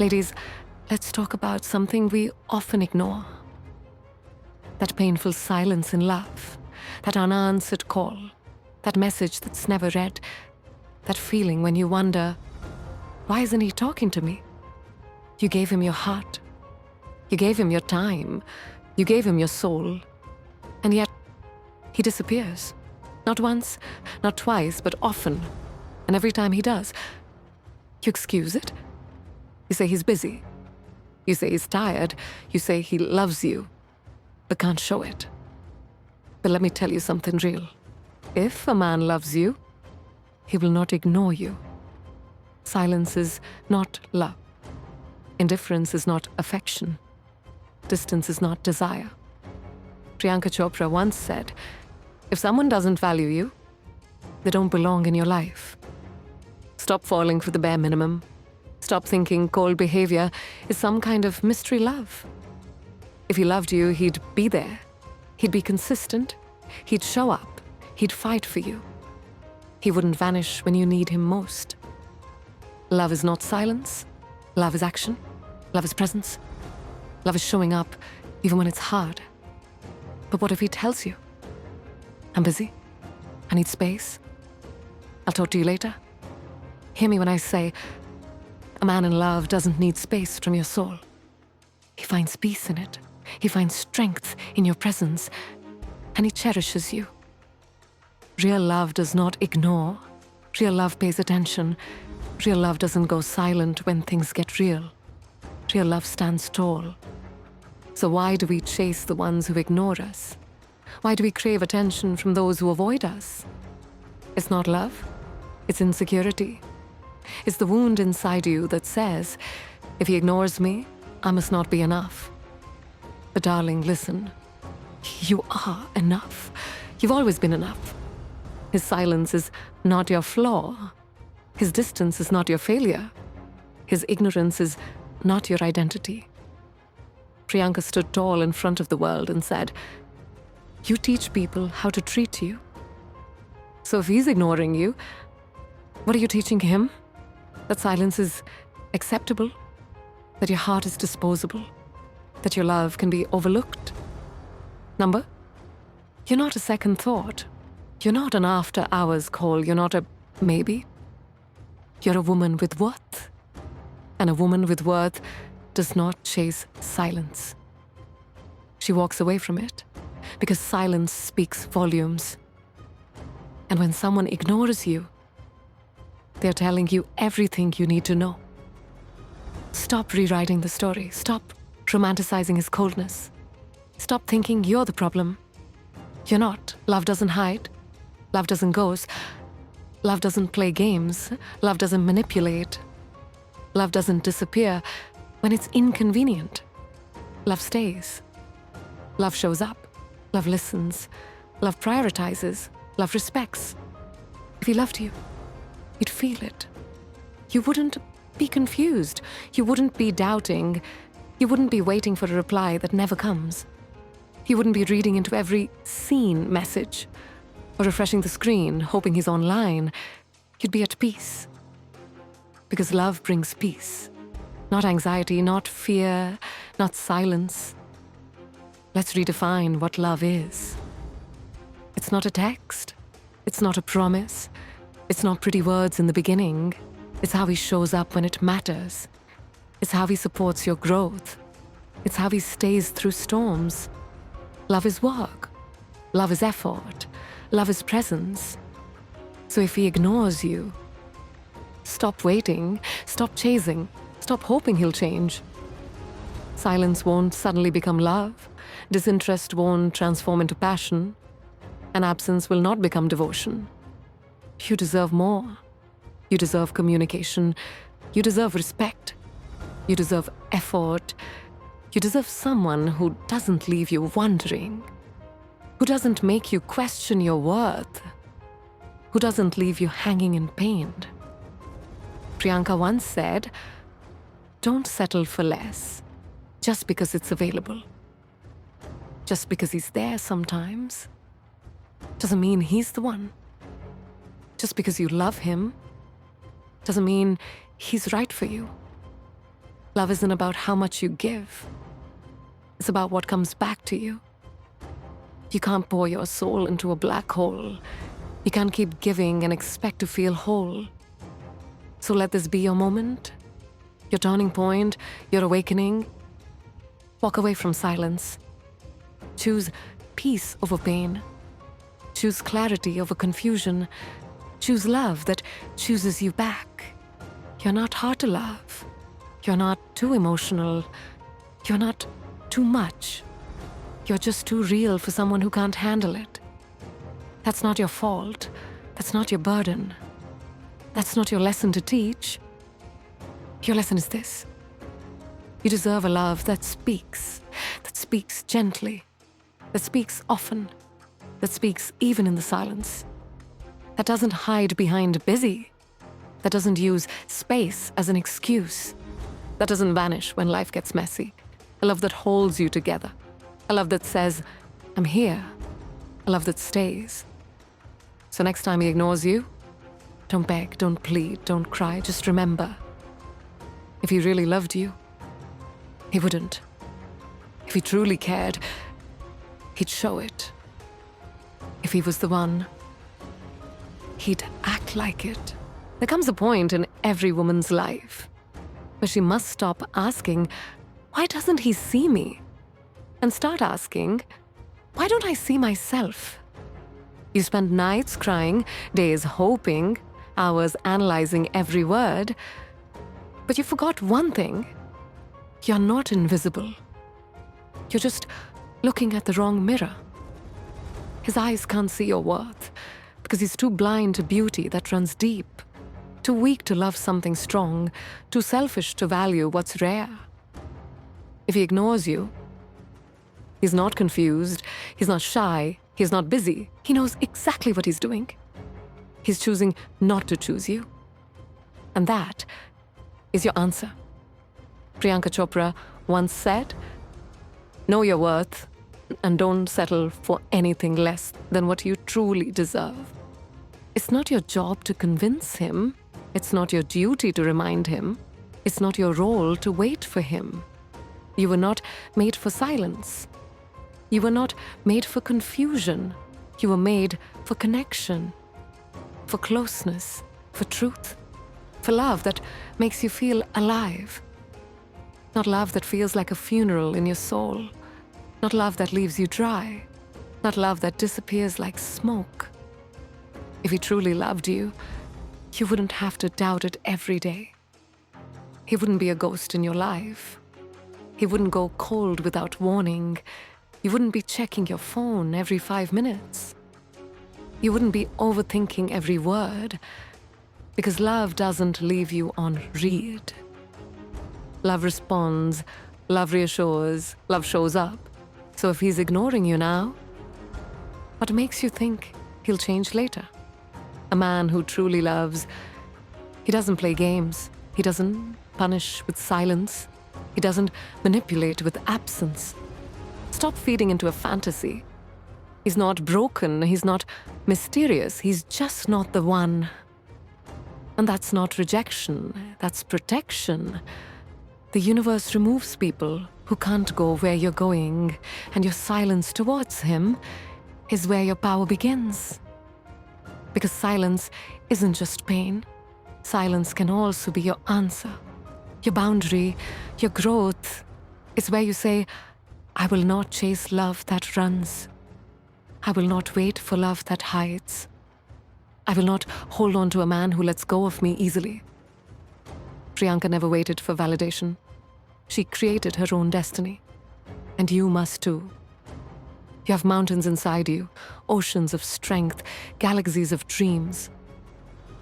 Ladies, let's talk about something we often ignore. That painful silence in love, that unanswered call, that message that's never read, that feeling when you wonder, why isn't he talking to me? You gave him your heart. You gave him your time. You gave him your soul. And yet, he disappears. Not once, not twice, but often. And every time he does, you excuse it. You say he's busy. You say he's tired. You say he loves you, but can't show it. But let me tell you something real. If a man loves you, he will not ignore you. Silence is not love. Indifference is not affection. Distance is not desire. Priyanka Chopra once said, if someone doesn't value you, they don't belong in your life. Stop falling for the bare minimum. Stop thinking cold behavior is some kind of mystery love. If he loved you, he'd be there. He'd be consistent. He'd show up. He'd fight for you. He wouldn't vanish when you need him most. Love is not silence. Love is action. Love is presence. Love is showing up even when it's hard. But what if he tells you, I'm busy, I need space, I'll talk to you later? Hear me when I say, a man in love doesn't need space from your soul. He finds peace in it. He finds strength in your presence, and he cherishes you. Real love does not ignore. Real love pays attention. Real love doesn't go silent when things get real. Real love stands tall. So why do we chase the ones who ignore us? Why do we crave attention from those who avoid us? It's not love. It's insecurity. It's the wound inside you that says, if he ignores me, I must not be enough. But darling, listen. You are enough. You've always been enough. His silence is not your flaw. His distance is not your failure. His ignorance is not your identity. Priyanka stood tall in front of the world and said, you teach people how to treat you. So if he's ignoring you, what are you teaching him? That silence is acceptable? That your heart is disposable? That your love can be overlooked? Number, you're not a second thought. You're not an after-hours call. You're not a maybe. You're a woman with worth. And a woman with worth does not chase silence. She walks away from it because silence speaks volumes. And when someone ignores you, they're telling you everything you need to know. Stop rewriting the story. Stop romanticizing his coldness. Stop thinking you're the problem. You're not. Love doesn't hide. Love doesn't ghost. Love doesn't play games. Love doesn't manipulate. Love doesn't disappear when it's inconvenient. Love stays. Love shows up. Love listens. Love prioritizes. Love respects. If he loved you, you'd feel it. You wouldn't be confused. You wouldn't be doubting. You wouldn't be waiting for a reply that never comes. You wouldn't be reading into every seen message or refreshing the screen, hoping he's online. You'd be at peace. Because love brings peace. Not anxiety, not fear, not silence. Let's redefine what love is. It's not a text. It's not a promise. It's not pretty words in the beginning. It's how he shows up when it matters. It's how he supports your growth. It's how he stays through storms. Love is work. Love is effort. Love is presence. So if he ignores you, stop waiting, stop chasing, stop hoping he'll change. Silence won't suddenly become love. Disinterest won't transform into passion. And absence will not become devotion. You deserve more. You deserve communication. You deserve respect. You deserve effort. You deserve someone who doesn't leave you wondering, who doesn't make you question your worth, who doesn't leave you hanging in pain. Priyanka once said, don't settle for less just because it's available. Just because he's there sometimes doesn't mean he's the one. Just because you love him doesn't mean he's right for you. Love isn't about how much you give. It's about what comes back to you. You can't pour your soul into a black hole. You can't keep giving and expect to feel whole. So let this be your moment, your turning point, your awakening. Walk away from silence. Choose peace over pain. Choose clarity over confusion. Choose love that chooses you back. You're not hard to love. You're not too emotional. You're not too much. You're just too real for someone who can't handle it. That's not your fault. That's not your burden. That's not your lesson to teach. Your lesson is this. You deserve a love that speaks gently, that speaks often, that speaks even in the silence, that doesn't hide behind busy, that doesn't use space as an excuse, that doesn't vanish when life gets messy. A love that holds you together. A love that says, I'm here. A love that stays. So next time he ignores you, don't beg, don't plead, don't cry. Just remember, if he really loved you, he wouldn't. If he truly cared, he'd show it. If he was the one, he'd act like it. There comes a point in every woman's life where she must stop asking, why doesn't he see me? And start asking, why don't I see myself? You spend nights crying, days hoping, hours analyzing every word, but you forgot one thing. You're not invisible. You're just looking at the wrong mirror. His eyes can't see your worth because he's too blind to beauty that runs deep, too weak to love something strong, too selfish to value what's rare. If he ignores you, he's not confused, he's not shy, he's not busy. He knows exactly what he's doing. He's choosing not to choose you. And that is your answer. Priyanka Chopra once said, know your worth and don't settle for anything less than what you truly deserve. It's not your job to convince him. It's not your duty to remind him. It's not your role to wait for him. You were not made for silence. You were not made for confusion. You were made for connection, for closeness, for truth, for love that makes you feel alive. Not love that feels like a funeral in your soul. Not love that leaves you dry. Not love that disappears like smoke. If he truly loved you, you wouldn't have to doubt it every day. He wouldn't be a ghost in your life. He wouldn't go cold without warning. You wouldn't be checking your phone every 5 minutes. You wouldn't be overthinking every word, because love doesn't leave you on read. Love responds, love reassures, love shows up. So if he's ignoring you now, what makes you think he'll change later? A man who truly loves, he doesn't play games. He doesn't punish with silence. He doesn't manipulate with absence. Stop feeding into a fantasy. He's not broken. He's not mysterious. He's just not the one. And that's not rejection. That's protection. The universe removes people who can't go where you're going, and your silence towards him is where your power begins. Because silence isn't just pain. Silence can also be your answer, your boundary, your growth. It's where you say, I will not chase love that runs. I will not wait for love that hides. I will not hold on to a man who lets go of me easily. Priyanka never waited for validation. She created her own destiny. And you must too. You have mountains inside you, oceans of strength, galaxies of dreams.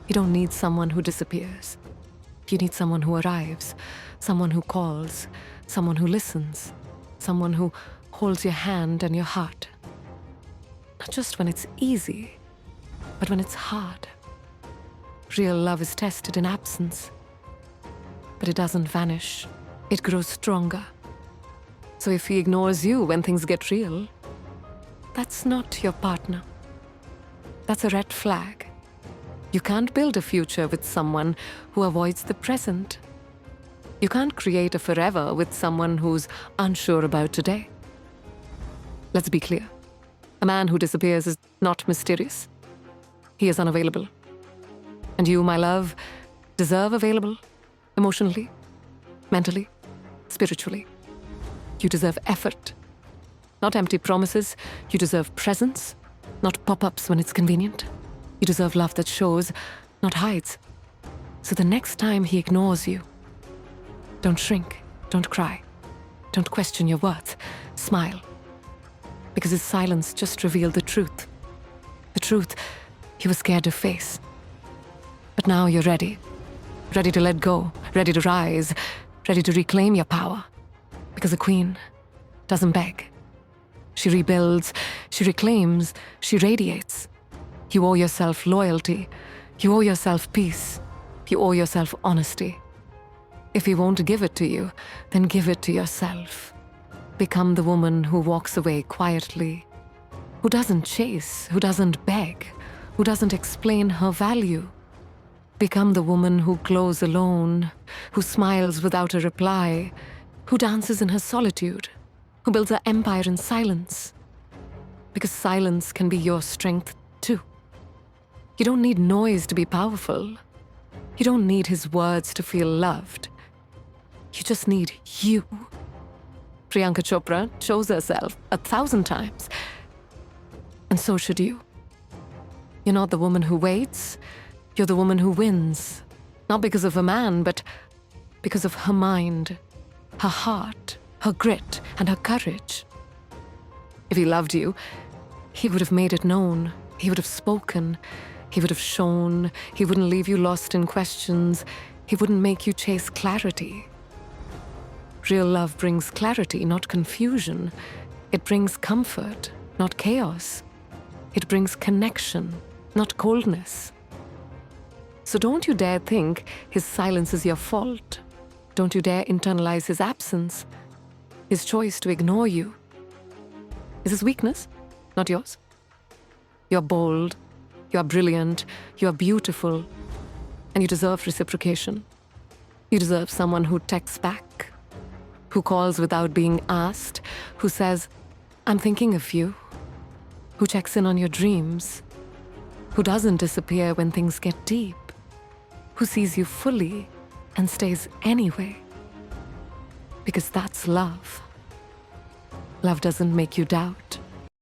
You don't need someone who disappears. You need someone who arrives, someone who calls, someone who listens, someone who holds your hand and your heart. Not just when it's easy, but when it's hard. Real love is tested in absence. But it doesn't vanish. It grows stronger. So if he ignores you when things get real, that's not your partner. That's a red flag. You can't build a future with someone who avoids the present. You can't create a forever with someone who's unsure about today. Let's be clear. A man who disappears is not mysterious. He is unavailable. And you, my love, deserve available emotionally, mentally, spiritually. You deserve effort, not empty promises. You deserve presence, not pop-ups when it's convenient. You deserve love that shows, not hides. So the next time he ignores you, don't shrink, don't cry, don't question your worth. Smile. Because his silence just revealed the truth. The truth he was scared to face. But now you're ready. Ready to let go, ready to rise, ready to reclaim your power. Because a queen doesn't beg. She rebuilds, she reclaims, she radiates. You owe yourself loyalty. You owe yourself peace. You owe yourself honesty. If he won't give it to you, then give it to yourself. Become the woman who walks away quietly, who doesn't chase, who doesn't beg, who doesn't explain her value. Become the woman who glows alone, who smiles without a reply, who dances in her solitude, who builds her empire in silence. Because silence can be your strength too. You don't need noise to be powerful. You don't need his words to feel loved. You just need you. Priyanka Chopra chose herself 1,000 times. And so should you. You're not the woman who waits. You're the woman who wins. Not because of a man, but because of her mind, her heart, her grit, and her courage. If he loved you, he would have made it known. He would have spoken. He would have shown. He wouldn't leave you lost in questions. He wouldn't make you chase clarity. Real love brings clarity, not confusion. It brings comfort, not chaos. It brings connection, not coldness. So don't you dare think his silence is your fault. Don't you dare internalize his absence, his choice to ignore you. Is his weakness, not yours? You're bold, you're brilliant, you're beautiful, and you deserve reciprocation. You deserve someone who texts back, who calls without being asked, who says, "I'm thinking of you," who checks in on your dreams, who doesn't disappear when things get deep, who sees you fully and stays anyway. Because that's love. Love doesn't make you doubt.